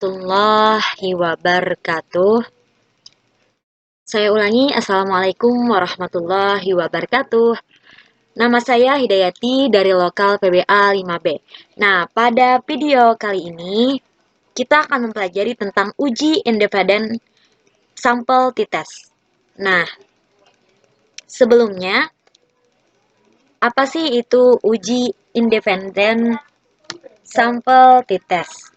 warahmatullahi wabarakatuh. Saya ulangi, Assalamualaikum warahmatullahi wabarakatuh. Nama saya Hidayati dari lokal PBA 5B. Nah, pada video kali ini kita akan mempelajari tentang uji independen sampel t-test. Nah, sebelumnya apa sih itu uji independen sampel t-test?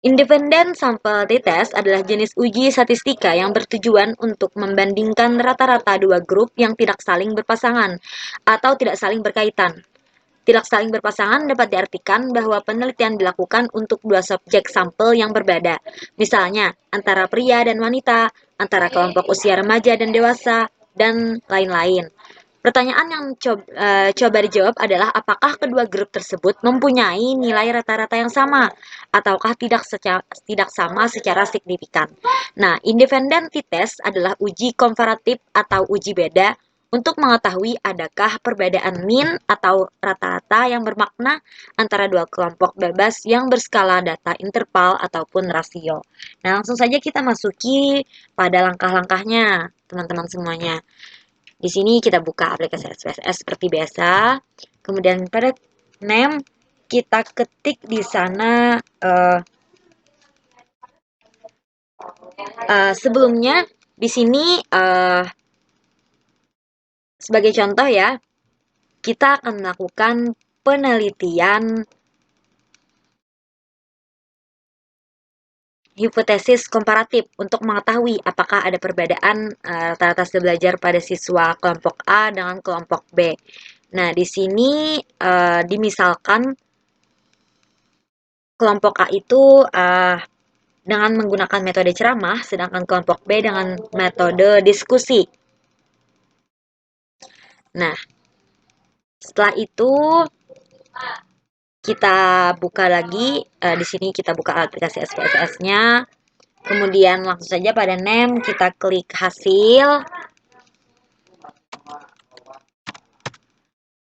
Independent Sample T-Test adalah jenis uji statistika yang bertujuan untuk membandingkan rata-rata dua grup yang tidak saling berpasangan atau tidak saling berkaitan. Tidak saling berpasangan dapat diartikan bahwa penelitian dilakukan untuk dua subjek sampel yang berbeda, misalnya antara pria dan wanita, antara kelompok usia remaja dan dewasa, dan lain-lain. Pertanyaan yang coba dijawab adalah apakah kedua grup tersebut mempunyai nilai rata-rata yang sama ataukah tidak sama secara signifikan. Nah, independent t-test adalah uji komparatif atau uji beda untuk mengetahui adakah perbedaan mean atau rata-rata yang bermakna antara dua kelompok bebas yang berskala data interval ataupun rasio. Nah, langsung saja kita masuki pada langkah-langkahnya, teman-teman semuanya. Di sini kita buka aplikasi SPSS seperti biasa. Kemudian pada name kita ketik di sana sebelumnya di sini sebagai contoh ya, kita akan melakukan penelitian hipotesis komparatif untuk mengetahui apakah ada perbedaan rata-rata hasil belajar pada siswa kelompok A dengan kelompok B. Nah, di sini dimisalkan kelompok A itu dengan menggunakan metode ceramah, sedangkan kelompok B dengan metode diskusi. Nah, setelah itu kita buka lagi, di sini kita buka aplikasi SPSS-nya. Kemudian langsung saja pada name kita klik hasil.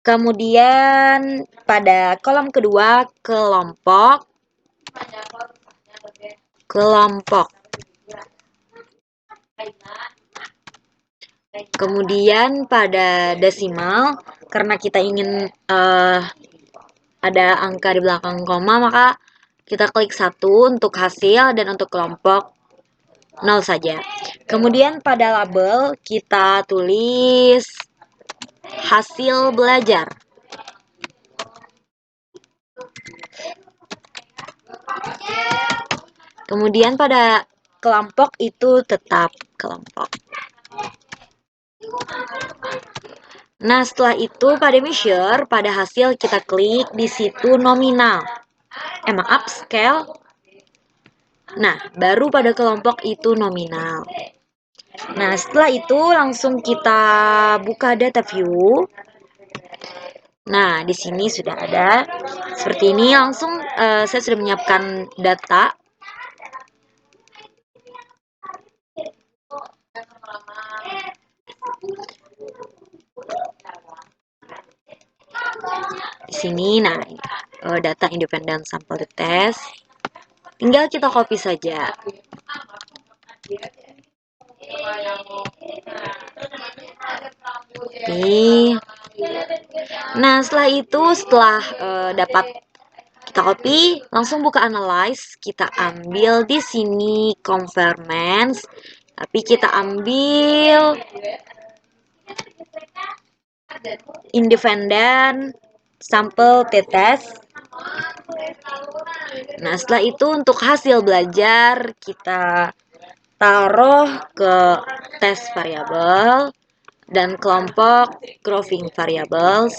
Kemudian pada kolom kedua kelompok. Kemudian pada desimal, karena kita ingin ada angka di belakang koma, maka kita klik 1 untuk hasil dan untuk kelompok 0 saja. Kemudian pada label kita tulis hasil belajar. Kemudian pada kelompok itu tetap kelompok. Nah, setelah itu pada measure, pada hasil kita klik di situ nominal. Maaf, scale. Nah, baru pada kelompok itu nominal. Nah, setelah itu langsung kita buka data view. Nah, di sini sudah ada seperti ini. Langsung saya sudah menyiapkan data. Di sini, nah, data independent sample test. Tinggal kita copy saja. Nah, setelah itu, setelah dapat kita copy, langsung buka analyze. Kita ambil di sini converments, tapi kita ambil independent sample t-test. Nah, setelah itu untuk hasil belajar kita taruh ke test variable dan kelompok grouping variables.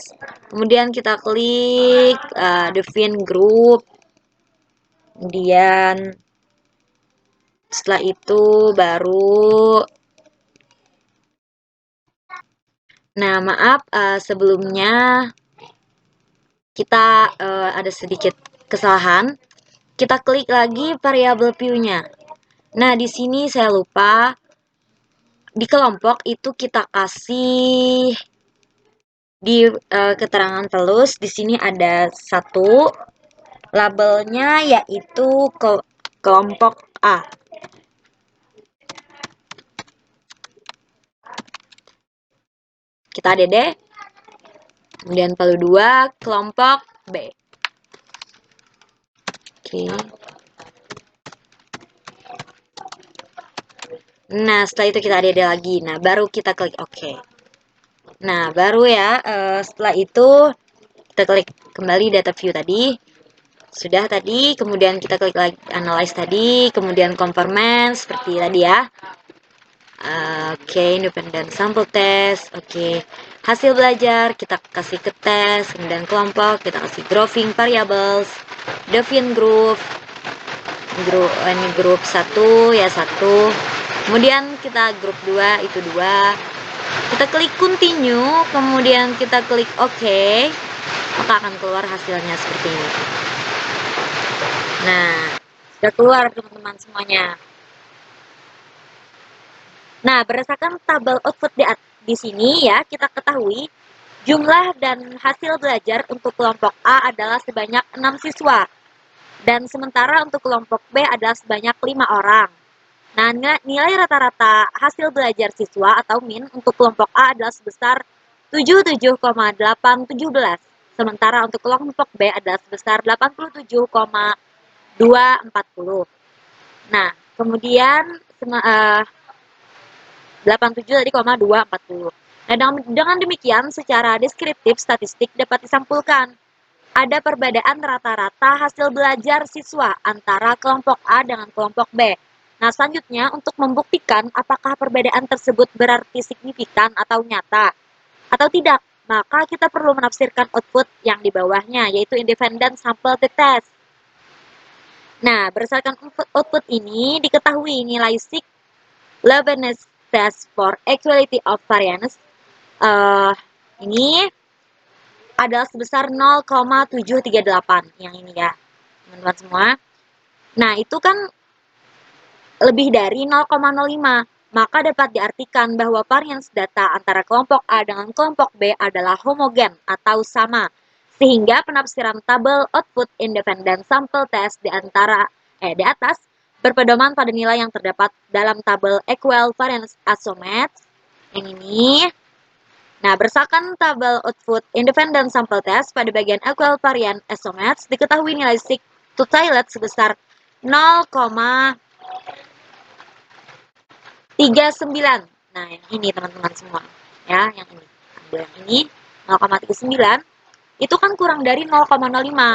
Kemudian kita klik define group. Kemudian setelah itu baru maaf sebelumnya kita ada sedikit kesalahan. Kita klik lagi variabel view-nya. Nah, di sini saya lupa di kelompok itu kita kasih di keterangan telus. Di sini ada 1, Labelnya yaitu kelompok A. Kita ADD. Kemudian palu 2, kelompok B. Oke. Nah, setelah itu kita ADD lagi. Nah, baru kita klik OK. Nah, baru ya, setelah itu kita klik kembali data view tadi. Sudah tadi, kemudian kita klik lagi analyze tadi, kemudian conformance seperti tadi ya. Oke, independent sample test. Oke, hasil belajar kita kasih ke tes, kemudian kelompok kita kasih grouping variables, define group, ini grup 1 ya 1. Kemudian kita grup 2 itu 2. Kita klik continue, kemudian kita klik OK, maka akan keluar hasilnya seperti ini. Nah, sudah keluar teman-teman semuanya. Nah, berdasarkan tabel output di sini ya, kita ketahui jumlah dan hasil belajar untuk kelompok A adalah sebanyak 6 siswa. Dan sementara untuk kelompok B adalah sebanyak 5 orang. Nah, nilai rata-rata hasil belajar siswa atau min untuk kelompok A adalah sebesar 77,817. Sementara untuk kelompok B adalah sebesar 87,240. Nah, kemudian 87 tadi, 240. Nah, dengan demikian secara deskriptif statistik dapat disimpulkan ada perbedaan rata-rata hasil belajar siswa antara kelompok A dengan kelompok B. Nah, selanjutnya untuk membuktikan apakah perbedaan tersebut berarti signifikan atau nyata atau tidak, maka kita perlu menafsirkan output yang di bawahnya, yaitu independent sample test. Nah, berdasarkan output ini diketahui nilai sig Leibniz test for equality of variance ini adalah sebesar 0,738 yang ini ya teman-teman semua. Nah, itu kan lebih dari 0,05, maka dapat diartikan bahwa variance data antara kelompok A dengan kelompok B adalah homogen atau sama, sehingga penafsiran tabel output independent sample test di atas berpedoman pada nilai yang terdapat dalam tabel equal variance estimates yang ini. Nah, berdasarkan tabel output independent sample test pada bagian equal variance estimates diketahui nilai sig to toilet sebesar 0,39. Nah, yang ini teman-teman semua. Ya, yang ini. Ambil yang ini 0,39. Itu kan kurang dari 0,05,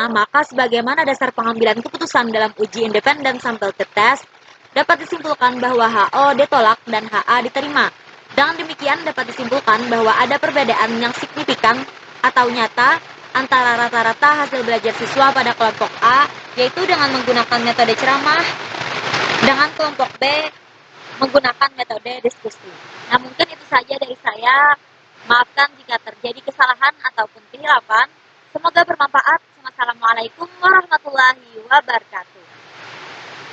maka sebagaimana dasar pengambilan keputusan dalam uji independent sample test dapat disimpulkan bahwa HO ditolak dan HA diterima. Dengan demikian dapat disimpulkan bahwa ada perbedaan yang signifikan atau nyata antara rata-rata hasil belajar siswa pada kelompok A, yaitu dengan menggunakan metode ceramah, dengan kelompok B menggunakan metode diskusi. Nah, mungkin itu saja dari saya. Maafkan jika terjadi kesalahan ataupun kehilafan. Semoga bermanfaat. Wassalamualaikum warahmatullahi wabarakatuh.